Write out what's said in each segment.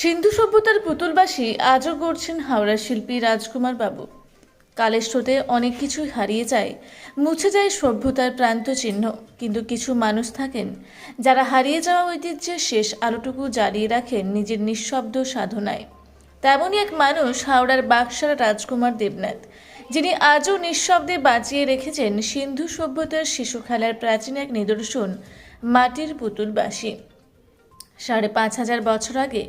সিন্ধু সভ্যতার পুতুলবাসী আজও গড়ছেন হাওড়ার শিল্পী রাজকুমার বাবু। কালের স্রোতে অনেক কিছুই হারিয়ে যায়, মুছে যায় সভ্যতার প্রান্ত চিহ্ন, কিন্তু কিছু মানুষ থাকেন যারা হারিয়ে যাওয়া ঐতিহ্যের শেষ আলোটুকু জ্বালিয়ে রাখেন নিজের নিঃশব্দ সাধনায়। তেমনই এক মানুষ হাওড়ার বাকসার রাজকুমার দেবনাথ, যিনি আজও নিঃশব্দে বাঁচিয়ে রেখেছেন সিন্ধু সভ্যতার শিশু খেলার প্রাচীন এক নিদর্শন, মাটির পুতুলবাসী। ৫,৫০০ বছর আগে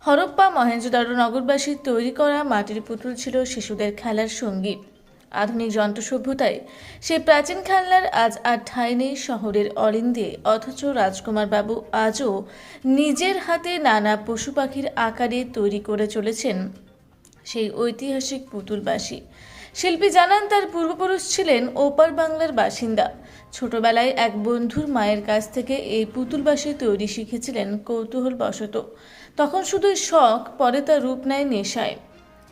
হরপ্পা মহেঞ্জোদারো নগরবাসীর তৈরি করা মাটির পুতুল ছিল শিশুদের খেলার সঙ্গী। আধুনিক যন্ত্র সভ্যতায় সেই প্রাচীন খেলনার আজ আর ঠাঁই নেই শহরের অলিন্দে, অথচ রাজকুমার বাবু আজও নিজের হাতে নানা পশু পাখির আকারে তৈরি করে চলেছেন সেই ঐতিহাসিক পুতুলবাসী। শিল্পী জানান তার পূর্বপুরুষ ছিলেন ওপার বাংলার বাসিন্দা। ছোটবেলায় এক বন্ধুর মায়ের কাছ থেকে এই পুতুলবাসী তৈরি শিখেছিলেন কৌতূহলবশত। তখন শুধুই শখ, পরে তার রূপ নেয় নেশায়।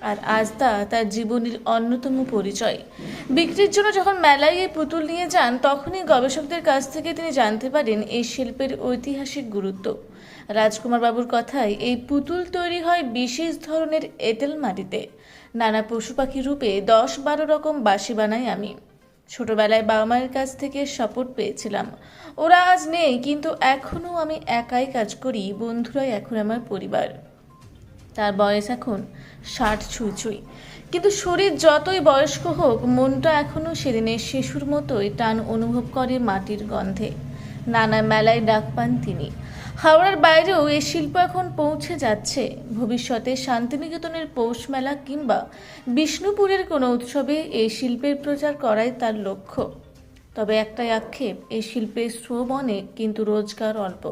আর আজ তা তার জীবনের অন্যতম পরিচয়। বিক্রির জন্য যখন মেলায় এই পুতুল নিয়ে যান, তখনই গবেষকদের কাছ থেকে তিনি জানতে পারেন এই শিল্পের ঐতিহাসিক গুরুত্ব। রাজকুমার বাবুর কথায় এই পুতুল তৈরি হয় বিশেষ ধরনের এঁটেল মাটিতে। নানা পশু পাখি রূপে ১০-১২ রকম বাঁশি বানাই আমি। ছোটবেলায় বাবা মায়ের কাছ থেকে সাপোর্ট পেয়েছিলাম। ওরা আজ নেই, কিন্তু এখনও আমি একাই কাজ করি, বন্ধুরাই এখন আমার পরিবার। তার বয়স এখন ৬০ ছুঁই ছুঁই, কিন্তু শরীর যতই বয়স্ক হোক, মনটা এখনও সেদিনের শিশুর মতোই টান অনুভব করে মাটির গন্ধে। নানা মেলায় ডাক পান তিনি। হাওড়ার বাইরেও এই শিল্প এখন পৌঁছে যাচ্ছে। ভবিষ্যতে শান্তিনিকেতনের পৌষ মেলা কিংবা বিষ্ণুপুরের কোনো উৎসবে এই শিল্পের প্রচার করাই তার লক্ষ্য। তবে একটাই আক্ষেপ, এই শিল্পের শ্রম অনেক, কিন্তু রোজগার অল্প।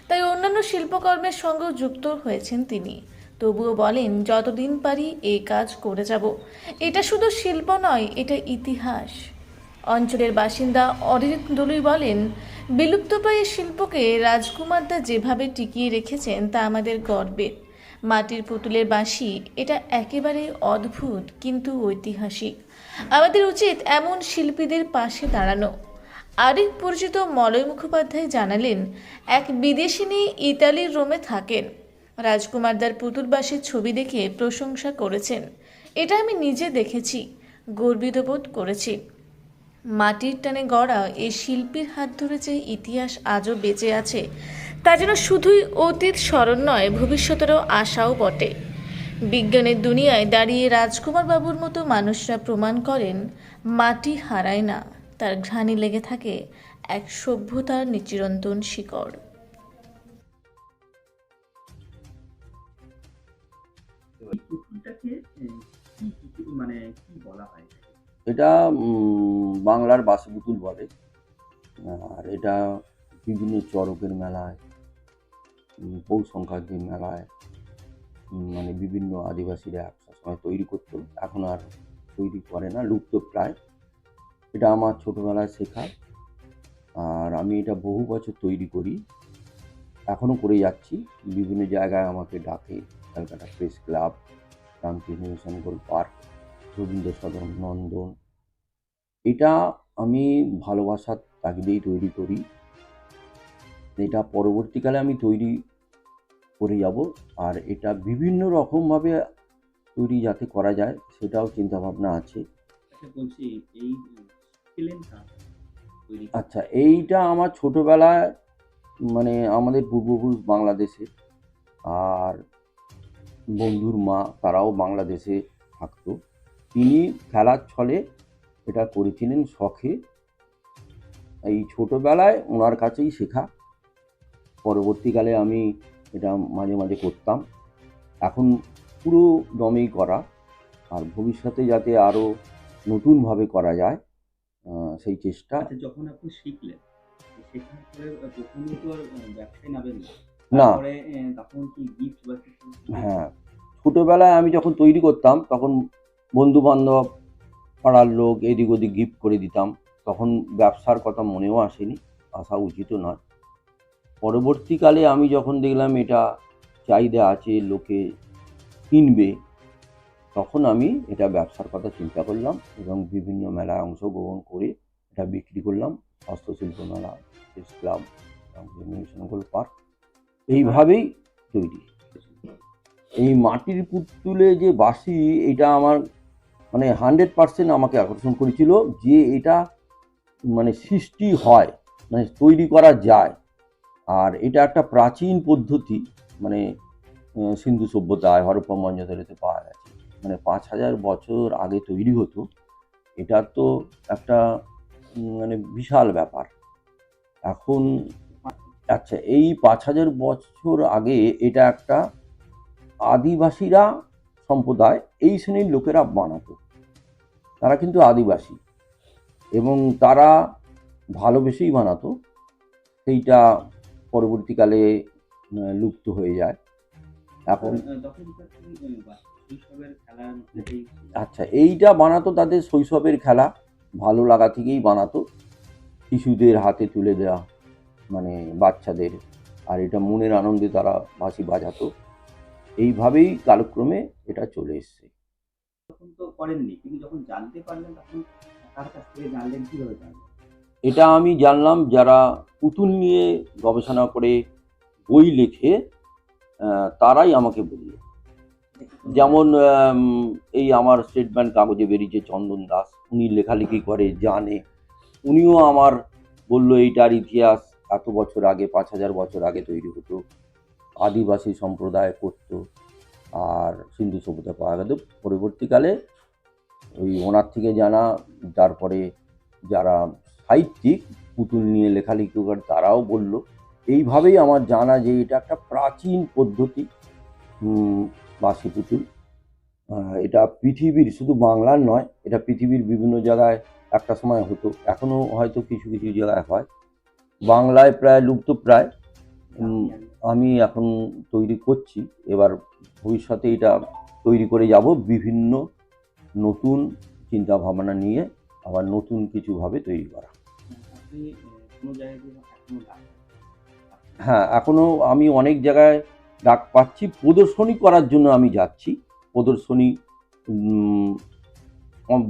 তাই অন্যান্য শিল্পকর্মের সঙ্গেও যুক্ত হয়েছেন তিনি। তবুও বলেন, যতদিন পারি এই কাজ করে যাব। এটা শুধু শিল্প নয়, এটা ইতিহাস। অঞ্চলের বাসিন্দা অরিজিৎ দলুই বলেন, বিলুপ্তপ্রায় শিল্পকে রাজকুমারদা যেভাবে টিকিয়ে রেখেছেন তা আমাদের গর্বের। মাটির পুতুলের বাঁশি, এটা একেবারে অদ্ভুত কিন্তু ঐতিহাসিক। আমাদের উচিত এমন শিল্পীদের পাশে দাঁড়ানো। আরেক পরিচিত মলয় মুখোপাধ্যায় জানালেন, এক বিদেশিনী ইতালির রোমে থাকেন। রাজকুমারদার পুতুলবাসীর ছবি দেখে প্রশংসা করেছেন। এটা আমি নিজে দেখেছি, গর্বিত বোধ করেছি। মাটির টানে গড়া এই শিল্পীর হাত ধরে যে ইতিহাস আজও বেঁচে আছে, তা যেন শুধুই অতীত স্মরণ নয়, ভবিষ্যতেরও আশাও বটে। বিজ্ঞানের দুনিয়ায় দাঁড়িয়ে রাজকুমার বাবুর মতো মানুষরা প্রমাণ করেন, মাটি হারায় না, তার ঘ্রাণে লেগে থাকে এক সভ্যতার চিরন্তন শিকড়। এই পুতুলটাকে কি পুতুল মানে কি বলা হয়? এটা বাংলার বাঁশি পুতুল বলে। আর এটা বিভিন্ন চড়কের মেলায়, পৌষ সংক্রান্তির মেলায়, মানে বিভিন্ন আদিবাসীরা একটা সময় তৈরি করতো, এখন আর তৈরি করে না, লুপ্ত প্রায়। এটা আমার ছোটোবেলায় শেখা, আর আমি এটা বহু বছর তৈরি করি, এখনও করে যাচ্ছি। বিভিন্ন জায়গায় আমাকে ডাকে, ক্যালকাটা প্রেস ক্লাব, রামকৃষ্ণ গোল পার্ক, রবীন্দ্র সদন, নন্দন। এটা আমি ভালোবাসার তাগিদেই তৈরি করি। এটা পরবর্তীকালে আমি তৈরি করে যাব, আর এটা বিভিন্ন রকমভাবে তৈরি যাতে করা যায় সেটাও চিন্তাভাবনা আছে। আচ্ছা, বলছি এই স্কেলেনটা তৈরি আচ্ছা, এইটা আমার ছোটোবেলায়, মানে আমাদের পূর্বপুরুষ বাংলাদেশে, আর বন্ধুর মা তারাও বাংলাদেশে থাকতো। তিনি খেলার ছলে এটা করেছিলেন শখে। এই ছোটোবেলায় ওনার কাছেই শেখা। পরবর্তীকালে আমি এটা মাঝে মাঝে করতাম, এখন পুরো দমেই করা, আর ভবিষ্যতে যাতে আরও নতুনভাবে করা যায় সেই চেষ্টা। আচ্ছা, যখন আপনি শিখলেন, শেখার পরে প্রথমে তো আর ব্যবসায় নামেন না, না, তারপরে তখন কি গিফট বা কিছু? হ্যাঁ, ছোটোবেলায় আমি যখন তৈরি করতাম তখন বন্ধুবান্ধব, পাড়ার লোক এদিক ওদিক গিফট করে দিতাম। তখন ব্যবসার কথা মনেও আসেনি, আসা উচিতও নয়। পরবর্তীকালে আমি যখন দেখলাম এটা চাহিদা আছে, লোকে কিনবে, তখন আমি এটা ব্যবসার কথা চিন্তা করলাম এবং বিভিন্ন মেলায় অংশগ্রহণ করে এটা বিক্রি করলাম। হস্তশিল্প মেলা, প্রেস ক্লাব, রামকৃষ্ণ গোল পার্ক, এইভাবেই তৈরি। এই মাটির পুতুলে যে বাঁশি, এটা আমার মানে 100% আমাকে আকর্ষণ করেছিল, যে এটা মানে সৃষ্টি হয়, মানে তৈরি করা যায়। আর এটা একটা প্রাচীন পদ্ধতি, মানে সিন্ধু সভ্যতায় হরপ্পা মহেঞ্জোদারোতে পাওয়া গেছে, মানে 5,000 বছর আগে তৈরি হতো। এটা তো একটা মানে বিশাল ব্যাপার। এখন আচ্ছা, এই 5,000 বছর আগে এটা একটা আদিবাসীরা সম্প্রদায়, এই শ্রেণীর লোকেরা বানাতো। তারা কিন্তু আদিবাসী এবং তারা ভালোবেসেই বানাতো। সেইটা পরবর্তীকালে লুপ্ত হয়ে যায়। এখন তখনকার শৈশবের খেলার মধ্যেই আচ্ছা, এইটা বানাতো তাদের শৈশবের খেলা, ভালো লাগা থেকেই বানাতো, শিশুদের হাতে তুলে দেওয়া, মানে বাচ্চাদের। আর এটা মনের আনন্দে তারা বাঁশি বাজাতো। এইভাবেই কালক্রমে এটা চলে এসছে। তখন তো করেননি, কিন্তু যখন জানতে পারলেন তখন কার কাছ থেকে জানলেন, কিভাবে জানলেন? এটা আমি জানলাম যারা পুতুল নিয়ে গবেষণা করে বই লেখে, তারাই আমাকে বলল। যেমন এই আমার স্টেটমেন্ট কাগজে বেরিয়েছে চন্দন দাস, উনি লেখালেখি করে, জানে। উনিও আমার বলল এইটার ইতিহাস এত বছর আগে, 5,000 বছর আগে তৈরি হতো, আদিবাসী সম্প্রদায় করত, আর সিন্ধু সভ্যতা পাওয়া গেল। পরবর্তীকালে ওই ওনার থেকে জানা, তারপরে যারা সাহিত্যিক পুতুল নিয়ে লেখালেখি করে তারাও বলল। এইভাবেই আমার জানা যে এটা একটা প্রাচীন পদ্ধতি, বাঁশি পুতুল। এটা পৃথিবীর, শুধু বাংলার নয়, এটা পৃথিবীর বিভিন্ন জায়গায় একটা সময় হতো, এখনও হয়তো কিছু কিছু জায়গায় হয়। বাংলায় প্রায় লুপ্ত প্রায়। আমি এখন তৈরি করছি, এবার ভবিষ্যতে এটা তৈরি করে যাব বিভিন্ন নতুন চিন্তা ভাবনা নিয়ে, আবার নতুন কিছুভাবে তৈরি করা। আপনি কোনো জায়গায় এখনো হ্যাঁ, এখনও আমি অনেক জায়গায় ডাক পাচ্ছি, প্রদর্শনী করার জন্য আমি যাচ্ছি। প্রদর্শনী,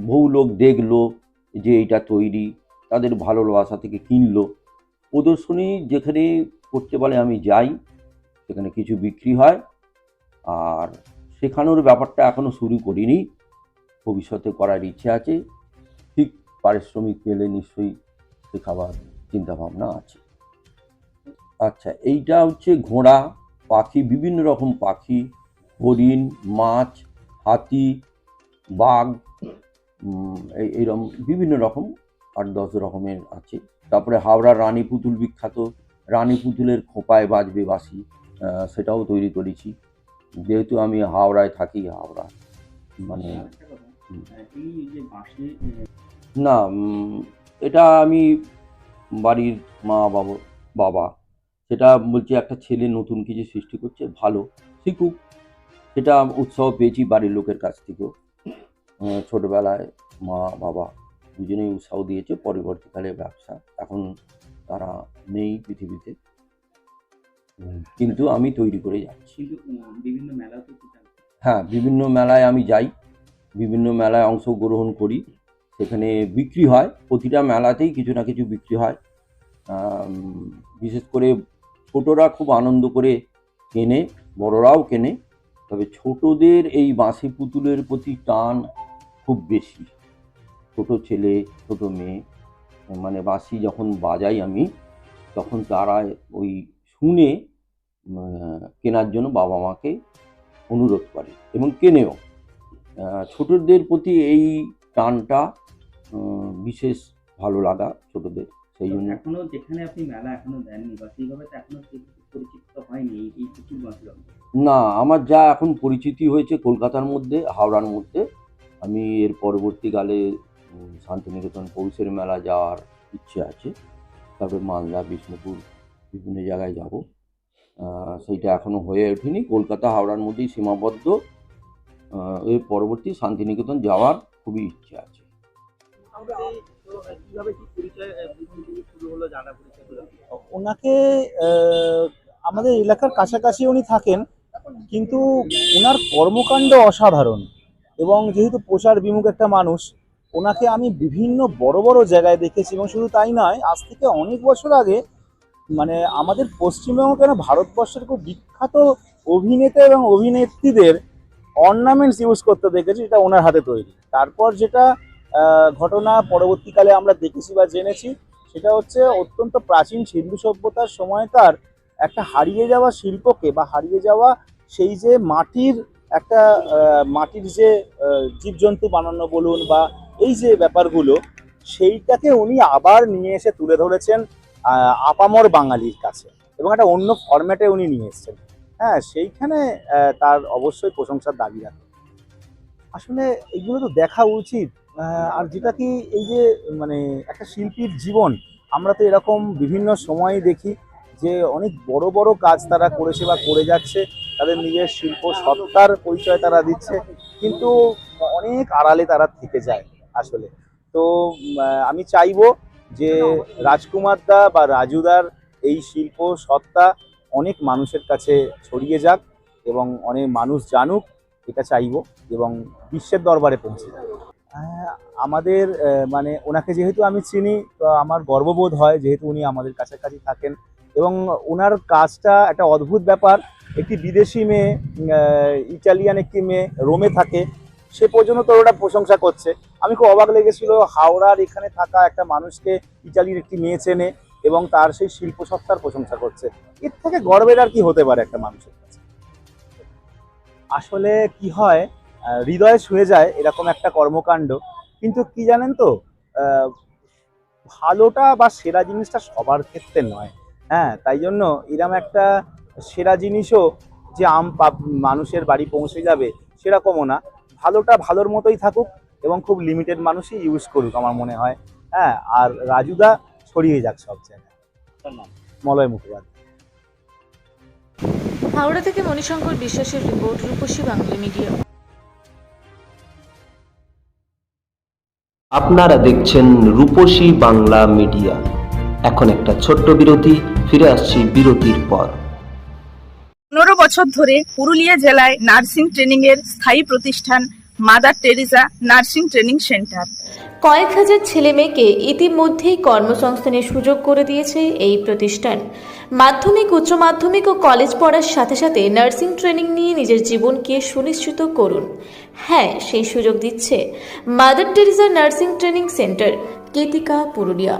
বহু লোক দেখলো যে এটা তৈরি, তাদের ভালোবাসা থেকে কিনলো। প্রদর্শনী যেখানে করতে বলে আমি যাই, সেখানে কিছু বিক্রি হয়। আর শেখানোর ব্যাপারটা এখনও শুরু করিনি, ভবিষ্যতে করার ইচ্ছে আছে। ঠিক পারিশ্রমিক পেলে নিশ্চয়ই শেখাবার চিন্তাভাবনা আছে। আচ্ছা, এইটা হচ্ছে ঘোড়া, পাখি, বিভিন্ন রকম পাখি, হরিণ, মাছ, হাতি, বাঘ, এইরকম বিভিন্ন রকম 8-10 রকমের আছে। তারপরে হাওড়ার রানী পুতুল বিখ্যাত, রানী পুতুলের খোঁপায় বাজবে বাঁশি, সেটাও তৈরি করেছি। যেহেতু আমি হাওড়ায় থাকি, হাওড়া মানে আরেকটা কথা, এই যে বাঁশি না, এটা আমি বাড়ির মা বাবা সেটা বলছে একটা ছেলে নতুন কিছু সৃষ্টি করছে, ভালো শিখুক, সেটা উৎসাহ পেয়েছি বাড়ির লোকের কাছ থেকেও। ছোটবেলায় মা বাবা দুজনেই উৎসাহ দিয়েছে। পরবর্তীকালে ব্যবসা, এখন তারা নেই পৃথিবীতে, কিন্তু আমি তৈরি করে যাচ্ছি। কিন্তু বিভিন্ন মেলাতে কি জানতে? হ্যাঁ, বিভিন্ন মেলায় আমি যাই, বিভিন্ন মেলায় অংশগ্রহণ করি, সেখানে বিক্রি হয়। প্রতিটা মেলাতেই কিছু না কিছু বিক্রি হয়। বিশেষ করে ছোটরা খুব আনন্দ করে কেনে, বড়রাও কেনে। তবে ছোটদের এই বাঁশি পুতুলের প্রতি টান খুব বেশি। ছোট ছেলে, ছোট মেয়ে, মানে বাঁশি যখন বাজাই আমি, তখন তারা ওই শুনে কেনার জন্য বাবা মাকে অনুরোধ করে এবং কেনেও। ছোটদের প্রতি এই টানটা বিশেষ ভালো লাগা ছোটদের, সেই জন্য। এখনো যেখানে আপনি মেলা এখনো দেননি বা সেইভাবে তো এখনো পরিচিত হয়নি এই পুতুল বাঁশির অঙ্গ। না, আমার যা এখন পরিচিতি হয়েছে কলকাতার মধ্যে, হাওড়ার মধ্যে। আমি এর পরবর্তীকালে শান্তিনিকেতন পৌষের মেলা যাওয়ার ইচ্ছে আছে, তারপরে মালদা, বিষ্ণুপুর, বিভিন্ন জায়গায় যাব। সেইটা এখনও হয়ে ওঠেনি, কলকাতা হাওড়ার মধ্যেই সীমাবদ্ধ। এর পরবর্তী শান্তিনিকেতন যাওয়ার খুবই ইচ্ছে আছে। ওনাকে আমাদের এলাকার কাছাকাছি উনি থাকেন, কিন্তু ওনার কর্মকাণ্ড অসাধারণ এবং যেহেতু প্রচার বিমুখ একটা মানুষ, ওনাকে আমি বিভিন্ন বড় বড় জায়গায় দেখেছি। এবং শুধু তাই নয়, আজ থেকে অনেক বছর আগে মানে আমাদের পশ্চিমবঙ্গ কেন ভারতবর্ষের খুব বিখ্যাত অভিনেতা এবং অভিনেত্রীদের অর্নামেন্টস ইউজ করতে দেখেছি, এটা ওনার হাতে তৈরি। তারপর যেটা ঘটনা পরবর্তীকালে আমরা দেখেছি বা জেনেছি, সেটা হচ্ছে অত্যন্ত প্রাচীন সিন্ধু সভ্যতার সময়কার একটা হারিয়ে যাওয়া শিল্পকে বা হারিয়ে যাওয়া সেই যে মাটির একটা মাটির যে জীবজন্তু বানানো বলুন বা এই যে ব্যাপারগুলো, সেইটাকে উনি আবার নিয়ে এসে তুলে ধরেছেন আপামর বাঙালির কাছে, এবং একটা অন্য ফরম্যাটে উনি নিয়ে এসেছেন। হ্যাঁ, সেইখানে তার অবশ্যই প্রশংসার দাবি রাখে। আসলে এগুলো তো দেখা উচিত। আর যেটা কি, এই যে মানে একটা শিল্পীর জীবন, আমরা তো এরকম বিভিন্ন সময় দেখি যে অনেক বড় বড় কাজ তারা করেছে বা করে যাচ্ছে, তাদের নিজের শিল্প সত্তার পরিচয় তারা দিচ্ছে, কিন্তু অনেক আড়ালে তারা থেকে যায় আসলে। তো আমি চাইবো যে রাজকুমার দা বা রাজুদার এই শিল্প সত্তা অনেক মানুষের কাছে ছড়িয়ে যাক এবং অনেক মানুষ জানুক, এটা চাইবো, এবং বিশ্বের দরবারে পৌঁছে যাক। আমাদের মানে ওনাকে যেহেতু আমি চিনি, তো আমার গর্ববোধ হয় যেহেতু উনি আমাদের কাছাকাছি থাকেন, এবং ওনার কাজটা একটা অদ্ভুত ব্যাপার। একটি বিদেশি মেয়ে, ইটালিয়ান একটি মেয়ে রোমে থাকে, সে পর্যন্ত তো ওরা প্রশংসা করছে। আমি খুব অবাক লেগেছিল, হাওড়ার এখানে থাকা একটা মানুষকে ইটালির একটি মেয়ে চেনে এবং তার সেই শিল্প সত্তার প্রশংসা করছে। এর থেকে গর্বের আর কি হতে পারে একটা মানুষের কাছে? আসলে কি হয়, হৃদয়ে ছুঁয়ে যায় এরকম একটা কর্মকাণ্ড। কিন্তু কি জানেন তো, ভালোটা বা সেরা জিনিসটা সবার ক্ষেত্রে নয়। হ্যাঁ, তাই জন্য এরকম একটা সেরা জিনিসও যে মানুষের বাড়ি পৌঁছে যাবে সেরকমও না। ভালোটা ভালোর মতোই থাকুক এবং খুব লিমিটেড মানুষই ইউজ করুক আমার মনে হয়। হ্যাঁ, আর রাজুদা ছড়িয়ে যাক সব জায়গায়। মলয় মুখোপাধ্যায়। হাওড়া থেকে মণিশঙ্কর বিশ্বাসের রিপোর্ট, রূপসী বাংলা মিডিয়া। আপনারা দেখছেন রূপসী বাংলা মিডিয়া। এখন একটা ছোট্ট বিরতি, ফিরে আসছি বিরতির পর। 15 বছর ধরে পুরুলিয়া জেলায় নার্সিং ট্রেনিং এর স্থায়ী প্রতিষ্ঠান mother Teresa nursing training centre. কয়েক হাজার ছেলে মেয়েকে ইতিমধ্যেই কর্মসংস্থানের সুযোগ করে দিয়েছে এই প্রতিষ্ঠান। মাধ্যমিক, উচ্চ মাধ্যমিক ও কলেজ পড়ার সাথে সাথে নার্সিং ট্রেনিং নিয়ে নিজের জীবনকে সুনিশ্চিত করুন। হ্যাঁ, সেই সুযোগ দিচ্ছে Mother Teresa nursing training centre, Ketika, Purulia.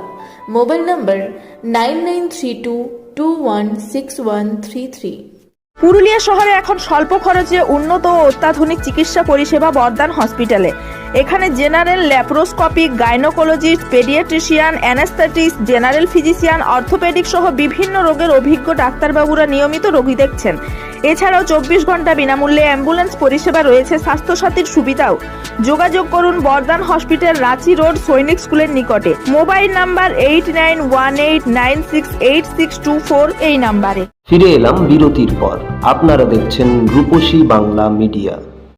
Mobile number 9932216133। Purulia শহরে এখন স্বল্প খরচে উন্নত ও অত্যাধুনিক চিকিৎসা পরিষেবা বর্ধমান হসপিটালে। এখানে general, laparoscopic, gynaecologist, paediatrician, anaesthetist, general physician, orthopaedic সহ বিভিন্ন রোগের অভিজ্ঞ ডাক্তারবাবুরা নিয়মিত রোগী দেখছেন। এছাড়াও 24 ঘন্টা বিনামূল্যে অ্যাম্বুলেন্স পরিষেবা রয়েছে, স্বাস্থ্যসাথীর সুবিধাও। যোগাযোগ করুন বর্ধমান হসপিটাল, রাঁচি রোড, সৈনিক স্কুলের নিকটে। মোবাইল নাম্বার 8918968624 এই নাম্বারে। ফিরে এলাম বিরতির পর। আপনারা দেখছেন রূপসী বাংলা মিডিয়া।